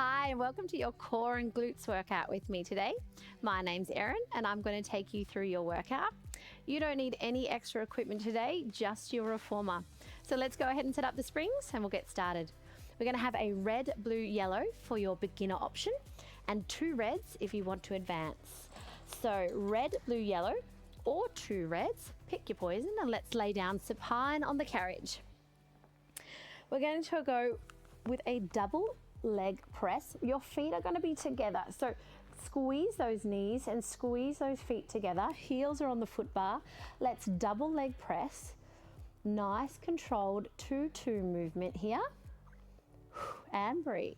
Hi, and welcome to your core and glutes workout with me today. My name's Erin, and I'm going to take you through your workout. You don't need any extra equipment today, just your reformer. So let's go ahead and set up the springs and we'll get started. We're going to have a red, blue, yellow for your beginner option and 2 reds if you want to advance. So red, blue, yellow or 2 reds, pick your poison, and let's lay down supine on the carriage. We're going to go with a double leg press. Your feet are going to be together, so squeeze those knees and squeeze those feet together. Heels are on the foot bar. Let's double leg press. Nice controlled 2-2 movement here, and breathe.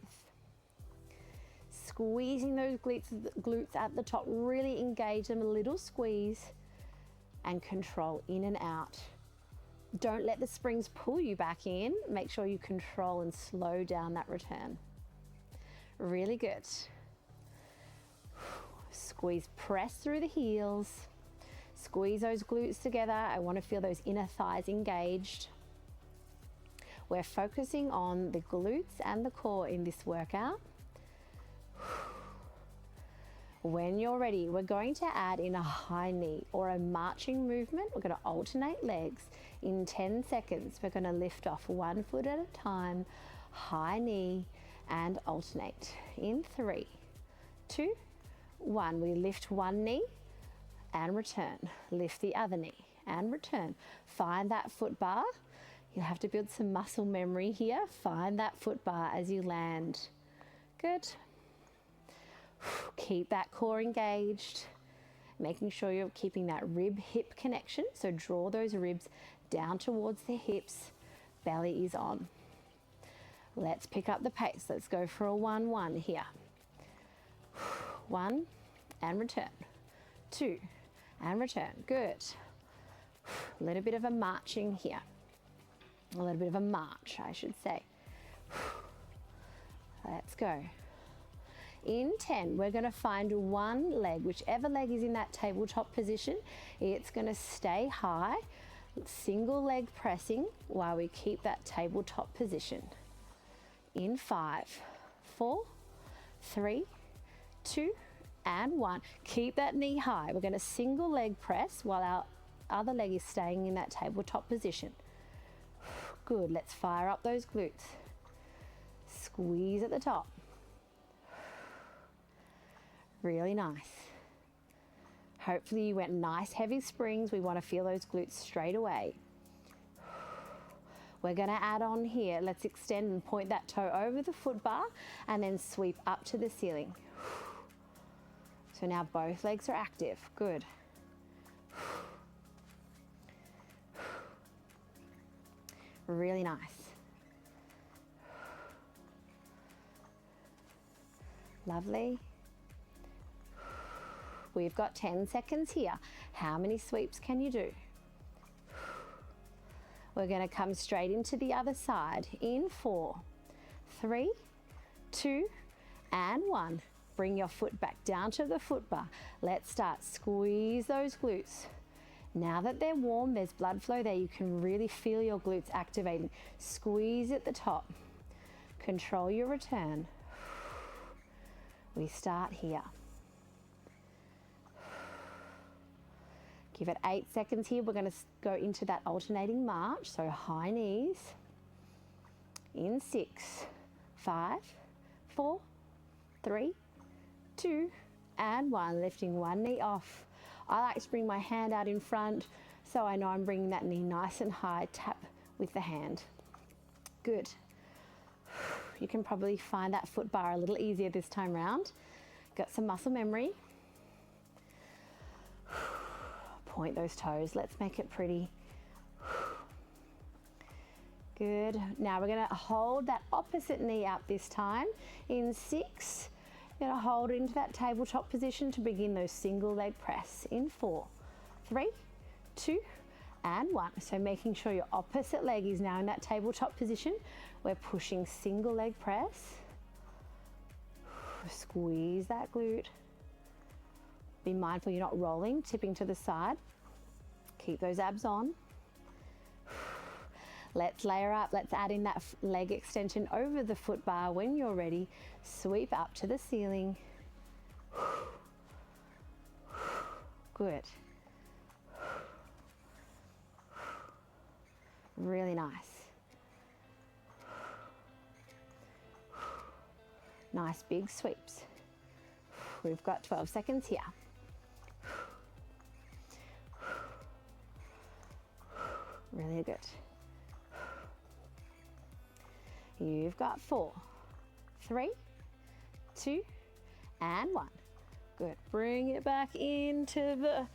Squeezing those glutes at the top, really engage them, a little squeeze and control in and out. Don't let the springs pull you back in. Make sure you control and slow down that return. Really good. Squeeze, press through the heels. Squeeze those glutes together. I want to feel those inner thighs engaged. We're focusing on the glutes and the core in this workout. When you're ready, we're going to add in a high knee or a marching movement. We're going to alternate legs. In 10 seconds, we're going to lift off 1 foot at a time, high knee, and alternate. In 3, 2, 1. We lift one knee and return. Lift the other knee and return. Find that foot bar. You'll have to build some muscle memory here. Find that foot bar as you land. Good. Keep that core engaged, making sure you're keeping that rib-hip connection. So draw those ribs down towards the hips, belly is on. Let's pick up the pace. Let's go for a 1-1 here. 1 and return. 2 and return. Good. A little bit of a marching here. A little bit of a march, I should say. Let's go. In 10, we're going to find one leg, whichever leg is in that tabletop position. It's going to stay high, single leg pressing while we keep that tabletop position. In 5, 4, 3, 2, and 1. Keep that knee high. We're going to single leg press while our other leg is staying in that tabletop position. Good. Let's fire up those glutes. Squeeze at the top. Really nice. Hopefully you went nice heavy springs. We want to feel those glutes straight away. We're going to add on here. Let's extend and point that toe over the foot bar and then sweep up to the ceiling. So now both legs are active. Good. Really nice. Lovely. We've got 10 seconds here. How many sweeps can you do? We're going to come straight into the other side. In 4, 3, 2, and 1. Bring your foot back down to the foot bar. Let's start. Squeeze those glutes. Now that they're warm, there's blood flow there. You can really feel your glutes activating. Squeeze at the top. Control your return. We start here. Give it 8 seconds here. We're going to go into that alternating march. So high knees. In 6, 5, 4, 3, 2, and 1. Lifting one knee off. I like to bring my hand out in front so I know I'm bringing that knee nice and high. Tap with the hand. Good. You can probably find that foot bar a little easier this time round. Got some muscle memory. Point those toes. Let's make it pretty. Good. Now we're going to hold that opposite knee up this time. In 6, you're going to hold into that tabletop position to begin those single leg press. In 4, 3, 2, and 1. So making sure your opposite leg is now in that tabletop position. We're pushing single leg press. Squeeze that glute. Be mindful you're not rolling, tipping to the side. Keep those abs on. Let's layer up. Let's add in that leg extension over the foot bar. When you're ready, sweep up to the ceiling. Good. Really nice. Nice big sweeps. We've got 12 seconds here. Really good. You've got 4, 3, 2, and 1. Good. Bring it back into the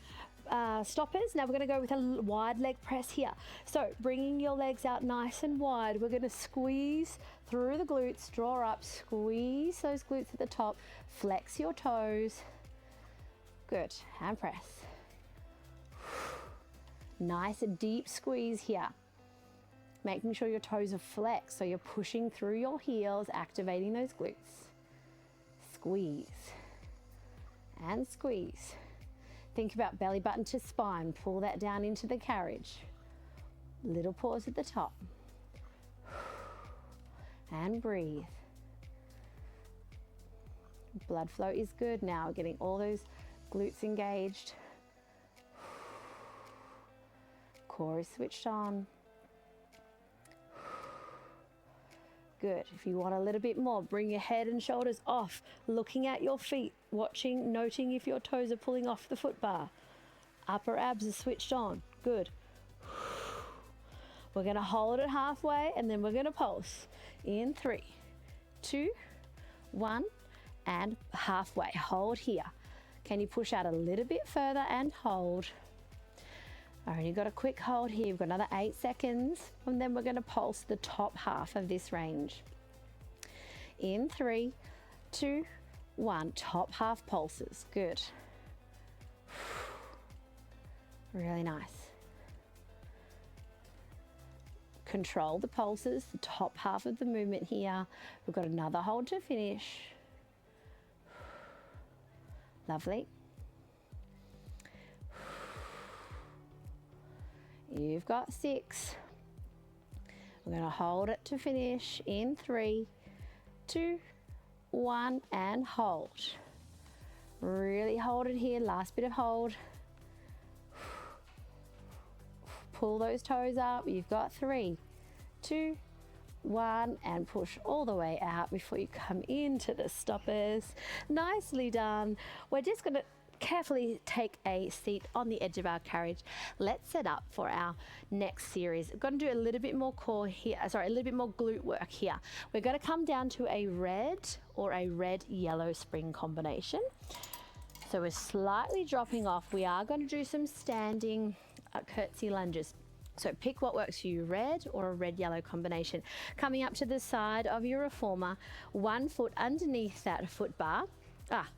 stoppers. Now we're going to go with a wide leg press here. So bringing your legs out nice and wide, we're going to squeeze through the glutes, draw up, squeeze those glutes at the top, flex your toes. Good. And press. Nice deep squeeze here. Making sure your toes are flexed, so you're pushing through your heels, activating those glutes. Squeeze and squeeze. Think about belly button to spine. Pull that down into the carriage. Little pause at the top. And breathe. Blood flow is good now. Getting all those glutes engaged. Core is switched on. Good. If you want a little bit more, bring your head and shoulders off, looking at your feet, watching, noting if your toes are pulling off the foot bar. Upper abs are switched on. Good. We're going to hold it halfway and then we're going to pulse. In 3, 2, 1, and halfway. Hold here. Can you push out a little bit further and hold? All right, you've got a quick hold here. You've got another 8 seconds, and then we're going to pulse the top half of this range. In 3, 2, 1, top half pulses. Good. Really nice. Control the pulses, the top half of the movement here. We've got another hold to finish. Lovely. You've got 6. We're going to hold it to finish in 3, 2, 1, and hold. Really hold it here. Last bit of hold. Pull those toes up. You've got 3, 2, 1, and push all the way out before you come into the stoppers. Nicely done. We're just going to carefully take a seat on the edge of our carriage. Let's set up for our next series. We're going to do a little bit more core here, a little bit more glute work here. We're going to come down to a red or a red-yellow spring combination. So we're slightly dropping off. We are going to do some standing curtsy lunges. So pick what works for you, red or a red-yellow combination. Coming up to the side of your reformer, 1 foot underneath that foot bar.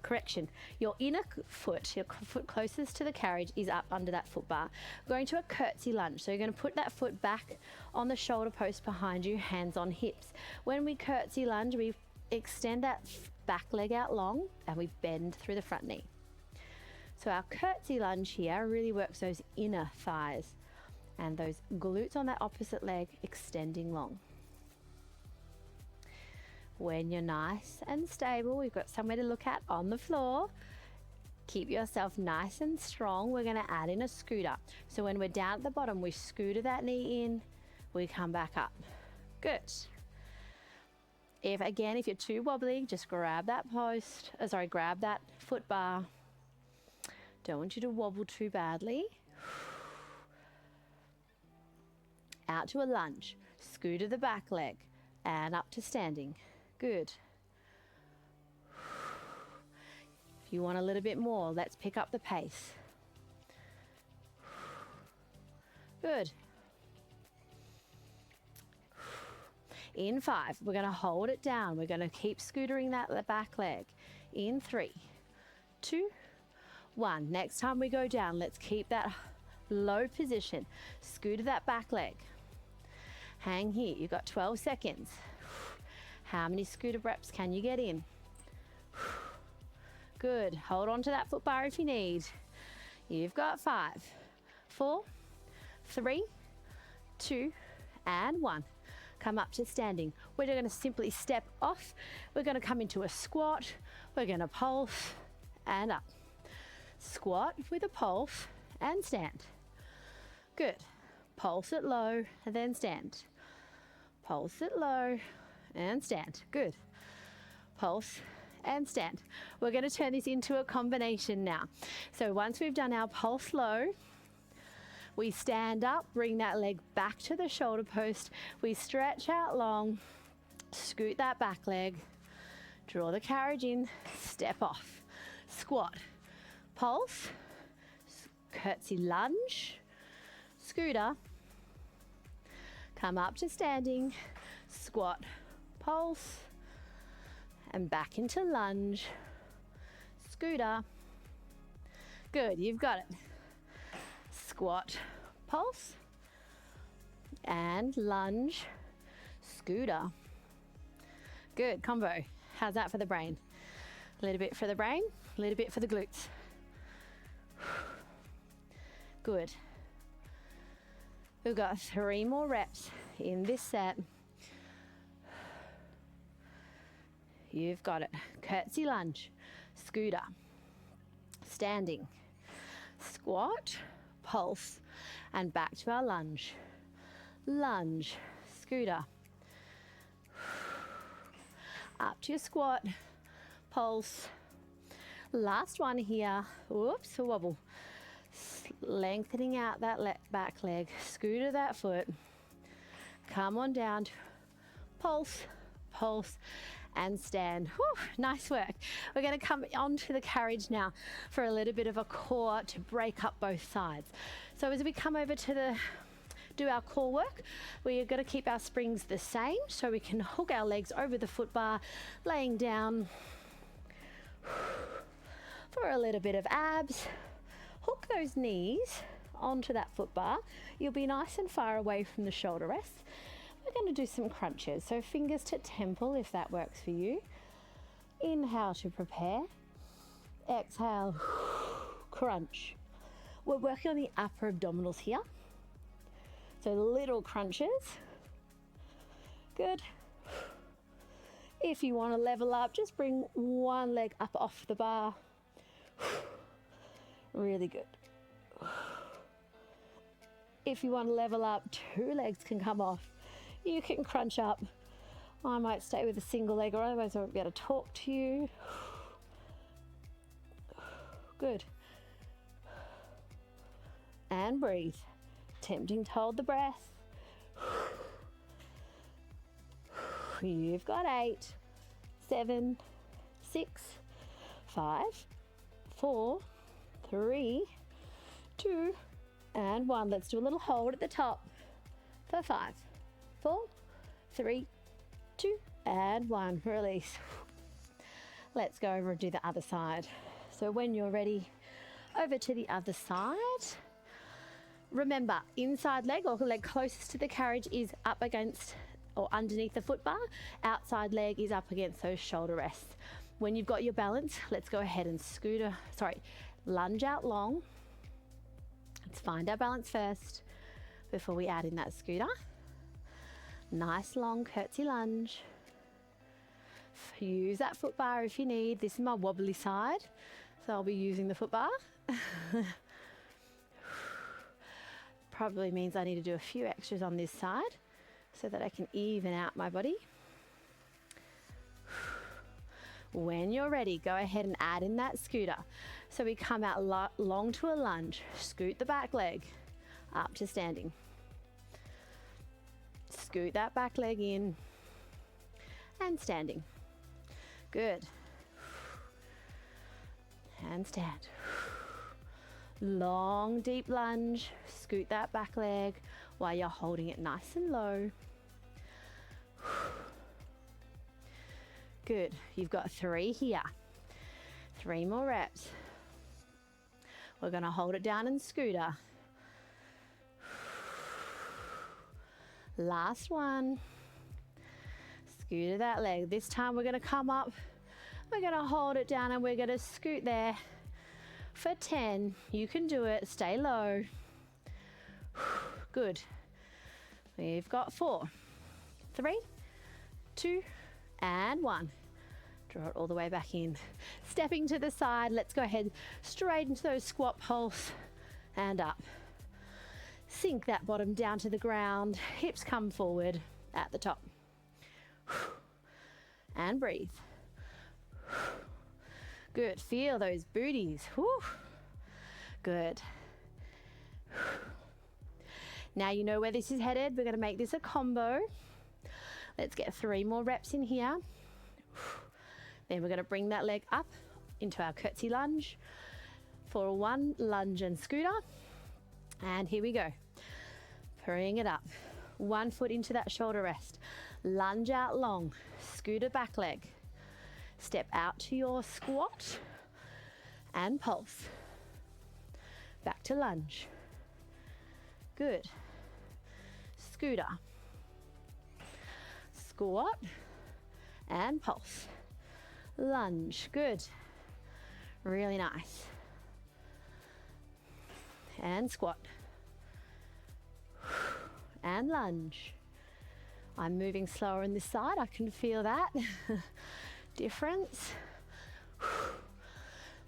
Correction. Your inner foot, your foot closest to the carriage is up under that foot bar. Going to a curtsy lunge. So you're going to put that foot back on the shoulder post behind you, hands on hips. When we curtsy lunge, we extend that back leg out long and we bend through the front knee. So our curtsy lunge here really works those inner thighs and those glutes on that opposite leg extending long. When you're nice and stable, we've got somewhere to look at on the floor. Keep yourself nice and strong. We're going to add in a scooter. So when we're down at the bottom, we scooter that knee in, we come back up. Good. If you're too wobbly, just grab that grab that foot bar. Don't want you to wobble too badly. Out to a lunge. Scooter the back leg and up to standing. Good. If you want a little bit more, let's pick up the pace. Good. In 5, we're going to hold it down. We're going to keep scootering the back leg. In 3, 2, 1. Next time we go down, let's keep that low position. Scooter that back leg. Hang here. You've got 12 seconds. How many scooter reps can you get in? Good. Hold on to that foot bar if you need. You've got 5, 4, 3, 2, and 1. Come up to standing. We're going to simply step off. We're going to come into a squat. We're going to pulse and up. Squat with a pulse and stand. Good. Pulse it low and then stand. Pulse it low and stand. Good. Pulse and stand. We're going to turn this into a combination now. So once we've done our pulse low, we stand up, bring that leg back to the shoulder post. We stretch out long, scoot that back leg, draw the carriage in, step off, squat, pulse, curtsy lunge, scooter, come up to standing, squat, pulse, and back into lunge, scooter. Good, you've got it. Squat, pulse, and lunge, scooter. Good, combo. How's that for the brain? A little bit for the brain, a little bit for the glutes. Good. We've got 3 more reps in this set. You've got it. Curtsy lunge, scooter, standing, squat, pulse, and back to our lunge. Lunge, scooter. Up to your squat, pulse. Last one here. Whoops, a wobble. Lengthening out that back leg, scooter that foot. Come on down, pulse, pulse, and stand. Whew, nice work. We're going to come onto the carriage now for a little bit of a core to break up both sides. So as we come over to do our core work, we are going to keep our springs the same so we can hook our legs over the foot bar, laying down for a little bit of abs. Hook those knees onto that foot bar. You'll be nice and far away from the shoulder rest. We're going to do some crunches, so fingers to temple if that works for you. Inhale to prepare. Exhale, crunch. We're working on the upper abdominals here. So little crunches. Good. If you want to level up, just bring one leg up off the bar. Really good. If you want to level up, 2 legs can come off. You can crunch up. I might stay with a single leg, or otherwise I won't be able to talk to you. Good. And breathe. Tempting to hold the breath. You've got 8, 7, 6, 5, 4, 3, 2, and 1. Let's do a little hold at the top for 5, 4, 3, 2, and 1. Release. Let's go over and do the other side. So when you're ready, over to the other side. Remember, inside leg or leg closest to the carriage is up against or underneath the foot bar. Outside leg is up against those shoulder rests. When you've got your balance, let's go ahead and lunge out long. Let's find our balance first before we add in that scooter. Nice long curtsy lunge. Use that foot bar if you need. This is my wobbly side, so I'll be using the foot bar. Probably means I need to do a few extras on this side so that I can even out my body. When you're ready, go ahead and add in that scooter. So we come out long to a lunge, scoot the back leg up to standing. Scoot that back leg in and standing. Good. And stand. Long, deep lunge. Scoot that back leg while you're holding it nice and low. Good. You've got 3 here. 3 more reps. We're going to hold it down and scooter. Last one. Scooter that leg. This time we're going to come up. We're going to hold it down and we're going to scoot there for 10. You can do it. Stay low. Good. We've got 4, 3, 2, and 1. Draw it all the way back in. Stepping to the side, let's go ahead straight into those squat pulse and up. Sink that bottom down to the ground, hips come forward at the top. And breathe. Good, feel those booties. Whew. Good. Now you know where this is headed. We're gonna make this a combo. Let's get 3 more reps in here. Then we're gonna bring that leg up into our curtsy lunge for 1 lunge and scooter. And here we go. Bring it up. 1 foot into that shoulder rest. Lunge out long, scooter back leg. Step out to your squat and pulse. Back to lunge. Good. Scooter. Squat and pulse. Lunge. Good. Really nice. And squat. And lunge. I'm moving slower on this side. I can feel that difference.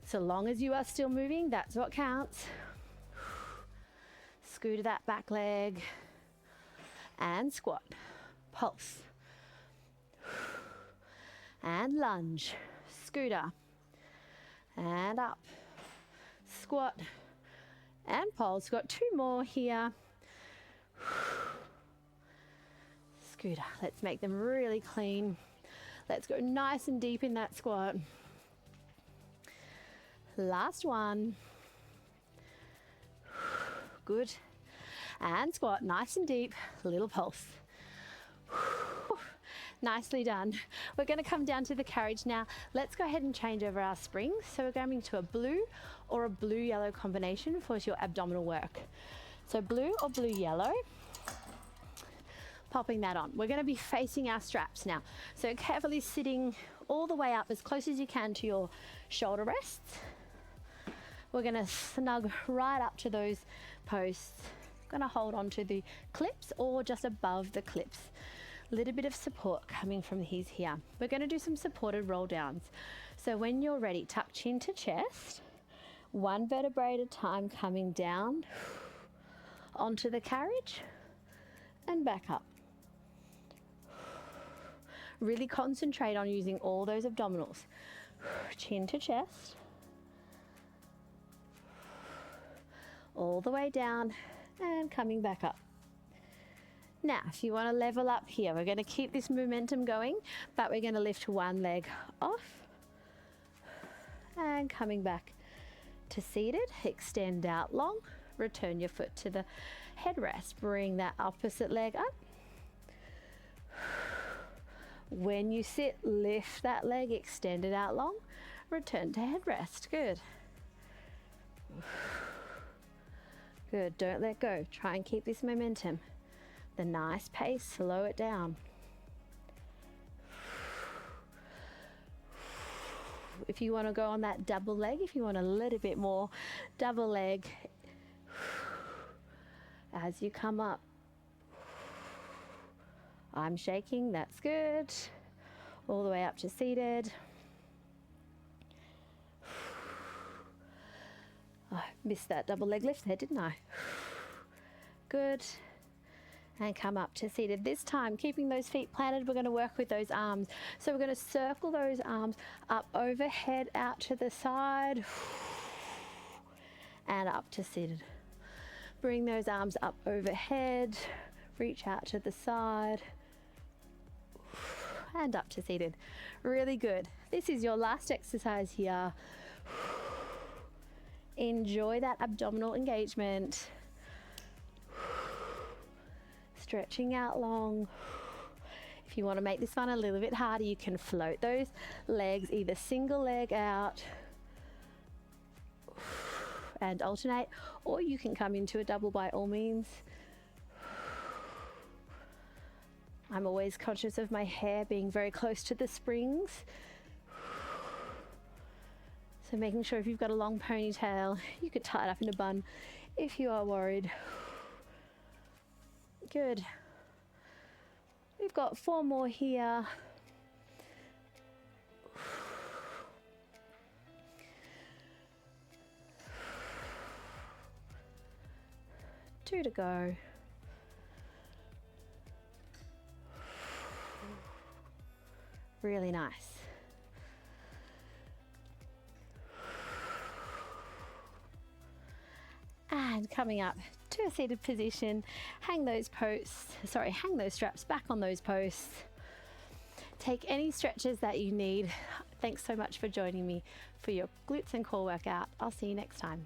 So long as you are still moving, that's what counts. Scooter that back leg and squat. Pulse. And lunge. Scooter. And up. Squat. And pulse. Got 2 more here. Scooter. Let's make them really clean. Let's go nice and deep in that squat. Last one. Good. And squat nice and deep. Little pulse. Nicely done. We're going to come down to the carriage now. Let's go ahead and change over our springs. So we're going to a blue or a blue-yellow combination for your abdominal work. So blue or blue-yellow. Popping that on. We're going to be facing our straps now. So carefully sitting all the way up as close as you can to your shoulder rests. We're going to snug right up to those posts. Going to hold on to the clips or just above the clips. A little bit of support coming from these here. We're going to do some supported roll downs. So when you're ready, tuck chin to chest. 1 vertebrae at a time coming down onto the carriage and back up. Really concentrate on using all those abdominals. Chin to chest. All the way down and coming back up. Now, if you want to level up here, we're going to keep this momentum going, but we're going to lift 1 leg off and coming back to seated. Extend out long. Return your foot to the headrest. Bring that opposite leg up. When you sit, lift that leg, extend it out long. Return to headrest. Good. Good. Don't let go. Try and keep this momentum. The nice pace, slow it down. If you want to go on that double leg, if you want a little bit more double leg as you come up. I'm shaking, that's good. All the way up to seated. I missed that double leg lift there, didn't I? Good. And come up to seated. This time, keeping those feet planted, we're going to work with those arms. So we're going to circle those arms up overhead, out to the side, and up to seated. Bring those arms up overhead, reach out to the side, and up to seated. Really good. This is your last exercise here. Enjoy that abdominal engagement. Stretching out long. If you want to make this one a little bit harder, you can float those legs, either single leg out and alternate, or you can come into a double by all means. I'm always conscious of my hair being very close to the springs. So making sure if you've got a long ponytail, you could tie it up in a bun if you are worried. Good. We've got 4 more here. 2 to go. Really nice. And coming up to a seated position, hang those straps back on those posts. Take any stretches that you need. Thanks so much for joining me for your glutes and core workout. I'll see you next time.